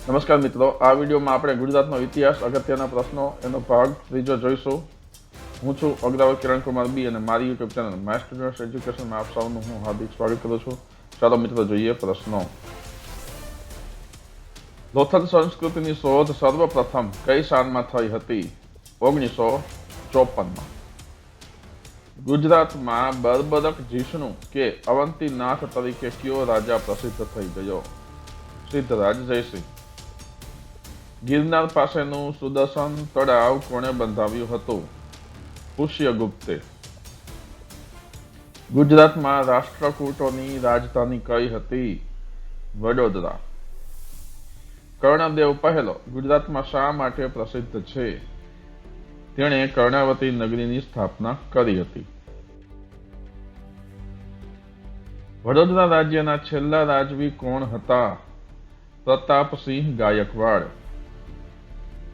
નમસ્કાર મિત્રો, આ વિડીયોમાં આપણે ગુજરાતનો ઇતિહાસ, અગત્યના પ્રશ્નો, એનો ભાગ ત્રીજો જોઈશું. હું છું અગ્રવાલ કિરણ કુમાર બી અને મારી યુટ્યુબ ચેનલ માય સ્ટુડન્ટ્સ એજ્યુકેશનમાં આપ સૌનું હું હાર્દિક સ્વાગત કરું છું. ચાલો મિત્રો જોઈએ પ્રશ્નો. લોથલ સંસ્કૃતિની શોધ સર્વપ્રથમ કઈ સાલમાં થઈ હતી? 1954માં. ગુજરાતમાં બર્બરક જીષ્ણુ કે અવંતીનાથ તરીકે કયો રાજા પ્રસિદ્ધ થઈ ગયો? સિદ્ધરાજ જયસિંહ. ગિરનાર પાસેનું સુદર્શન તળાવ કોણે બંધાવ્યું હતું? પુષ્યગુપ્તે. ગુજરાતમાં રાષ્ટ્રકૂટોની રાજધાની કઈ હતી? વડોદરા. કર્ણદેવ પહેલો ગુજરાતમાં શા માટે પ્રસિદ્ધ છે? તેણે કર્ણાવતી નગરીની સ્થાપના કરી હતી. વડોદરા રાજ્યના છેલ્લા રાજવી કોણ હતા? પ્રતાપસિંહ ગાયકવાડ.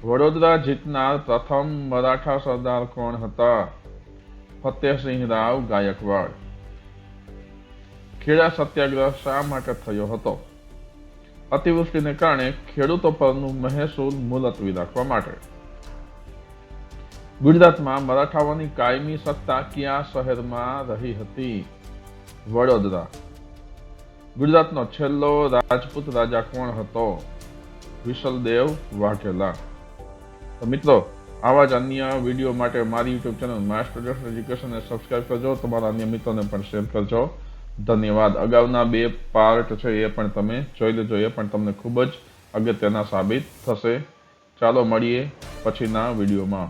વડોદરા જીતનાર પ્રથમ મરાઠા સરદાર કોણ હતા? ફતેહસિંહ રાવ ગાયકવાડ. ખેડા સત્યાગ્રહ શા માટે થયો હતો? અતિવૃષ્ટિને કારણે ખેડૂતો પરનું મહેસૂલ મુલતવી રાખવા માટે. ગુજરાતમાં મરાઠાઓની કાયમી સત્તા કયા શહેરમાં રહી હતી? વડોદરા. ગુજરાતનો છેલ્લો રાજપૂત રાજા કોણ હતો? વિશલદેવ વાઘેલા. તો મિત્રો, આવા જ અન્ય વિડીયો માટે મારી યુટ્યુબ ચેનલ માય સ્ટુડન્ટ્સ એજ્યુકેશનને સબસ્ક્રાઇબ કરજો. તમારા અન્ય મિત્રોને પણ શેર કરજો. ધન્યવાદ. અગાઉના 2 પાર્ટ છે એ પણ તમે જોઈ લેજો, એ પણ તમને ખૂબ જ અગત્યના સાબિત થશે. ચાલો મળીએ પછીના વિડીયોમાં.